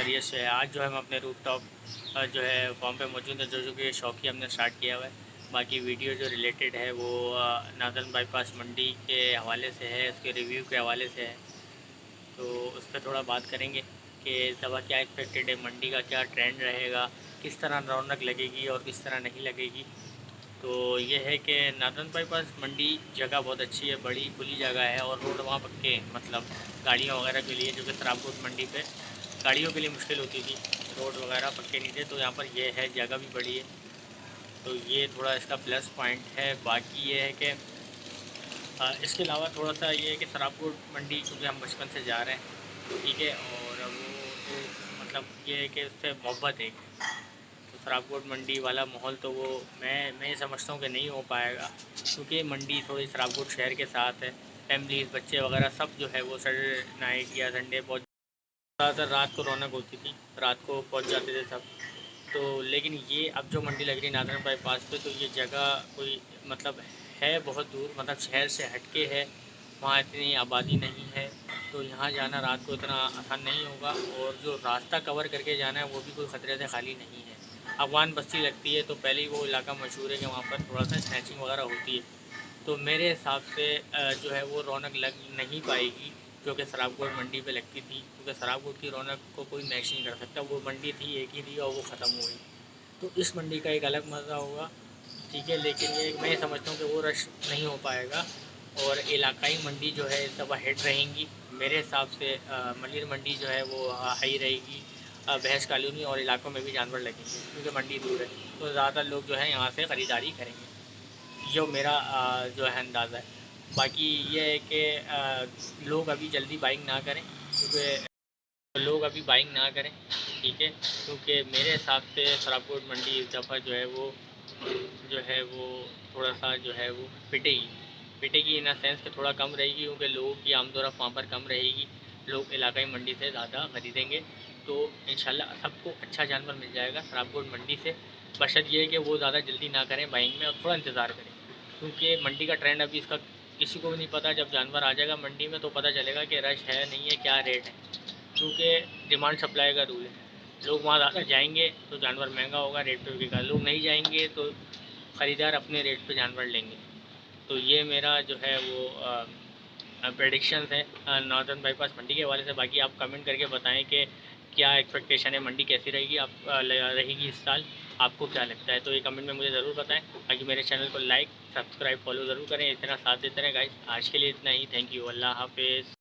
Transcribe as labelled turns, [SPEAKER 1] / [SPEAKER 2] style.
[SPEAKER 1] खैरियत से है। आज जो है हम अपने रूफटॉप जो है फॉर्म पे मौजूद है, जो कि शौकिया हमने स्टार्ट किया हुआ है। बाकी वीडियो जो रिलेटेड है वो नादन बाईपास मंडी के हवाले से है, उसके रिव्यू के हवाले से है। तो उस पर थोड़ा बात करेंगे कि दवा क्या एक्सपेक्टेड है, मंडी का क्या ट्रेंड रहेगा, किस तरह रौनक लगेगी और किस तरह नहीं लगेगी। तो ये है कि नादन बाईपास मंडी जगह बहुत अच्छी है, बड़ी खुली जगह है और रोड वहाँ पक्के हैं, मतलब गाड़ियों वगैरह के लिए, जो कि सराफकोट मंडी पे गाड़ियों के लिए मुश्किल होती थी, रोड वगैरह पक्के नहीं थे। तो यहाँ पर ये है, जगह भी बड़ी है, तो ये थोड़ा इसका प्लस पॉइंट है। बाकी ये है कि इसके अलावा थोड़ा सा ये है कि सराफकोट मंडी क्योंकि हम बचपन से जा रहे हैं, ठीक है, और वो तो मतलब ये है कि उससे मोहब्बत है। तो सराफकोट मंडी वाला माहौल तो वो मैं समझता हूँ कि नहीं हो पाएगा, क्योंकि मंडी थोड़ी सराफकोट शहर के साथ है। फैमिलीज़, बच्चे वगैरह सब जो है वो सैटरडे नाइट या संडे पहुँच, ज़्यादातर रात को रौनक होती थी, रात को पहुँच जाते थे सब। तो लेकिन ये अब जो मंडी लग रही है नादन बाईपास पे, तो ये जगह कोई मतलब है बहुत दूर, मतलब शहर से हटके है, वहाँ इतनी आबादी नहीं है, तो यहाँ जाना रात को इतना आसान नहीं होगा। और जो रास्ता कवर करके जाना है वो भी कोई ख़तरे से खाली नहीं है। अफगान बस्ती लगती है, तो पहले ही वो इलाका मशहूर है कि वहाँ पर थोड़ा सा स्नैचिंग वगैरह होती है। तो मेरे हिसाब से जो है वो रौनक लग नहीं पाएगी जो कि सराफकोट मंडी पे लगती थी, क्योंकि सराफकोट की रौनक को कोई मैच नहीं कर सकता। वो मंडी थी, एक ही थी और वो ख़त्म हो गई। तो इस मंडी का एक अलग मज़ा होगा, ठीक है, लेकिन ये मैं समझता हूँ कि वो रश नहीं हो पाएगा। और इलाकाई मंडी जो है इस दफ़ा हेड रहेंगी मेरे हिसाब से। मलिर मंडी जो है वो हाई रहेगी। भैंस कॉलोनी और इलाकों में भी जानवर लगेंगे, क्योंकि मंडी दूर है, तो ज़्यादातर लोग जो है यहाँ से ख़रीदारी करेंगे। जो मेरा जो है अंदाज़ा है। बाकी ये है कि लोग अभी जल्दी बाइंग ना करें, क्योंकि लोग अभी बाइंग ना करें, ठीक है, क्योंकि मेरे हिसाब से सराफकोट मंडी इस दफ़ा जो है वो थोड़ा सा जो है वो पिटेगी। पिटेगी इन अ सेंस कि थोड़ा कम रहेगी, क्योंकि लोगों की आमदोरफ़्त वहाँ पर कम रहेगी, लोग इलाकाई मंडी से ज़्यादा ख़रीदेंगे। तो इंशाल्लाह सबको अच्छा जानवर मिल जाएगा सराफकोट मंडी से, बशर्ते ये है कि वो ज़्यादा जल्दी ना करें बाइंग में और थोड़ा इंतज़ार करें, क्योंकि मंडी का ट्रेंड अभी इसका किसी को भी नहीं पता। जब जानवर आ जाएगा मंडी में तो पता चलेगा कि रश है नहीं है, क्या रेट है, क्योंकि डिमांड सप्लाई का रूल है। लोग वहाँ ज़्यादा जाएंगे तो जानवर महंगा होगा, रेट पे बिकेगा। लोग नहीं जाएंगे तो ख़रीदार अपने रेट पे जानवर लेंगे। तो ये मेरा जो है वो प्रेडिक्शंस है नॉर्दर्न बाईपास मंडी के हवाले से। बाकी आप कमेंट करके बताएं कि क्या एक्सपेक्टेशन है, मंडी कैसी रहेगी, आप रहेगी इस साल, आपको क्या लगता है, तो ये कमेंट में मुझे ज़रूर बताएं। बाकी मेरे चैनल को लाइक, सब्सक्राइब, फॉलो ज़रूर करें, इस तरह साथ देते रहें गाइस। आज के लिए इतना ही, थैंक यू, अल्लाह हाफिज़।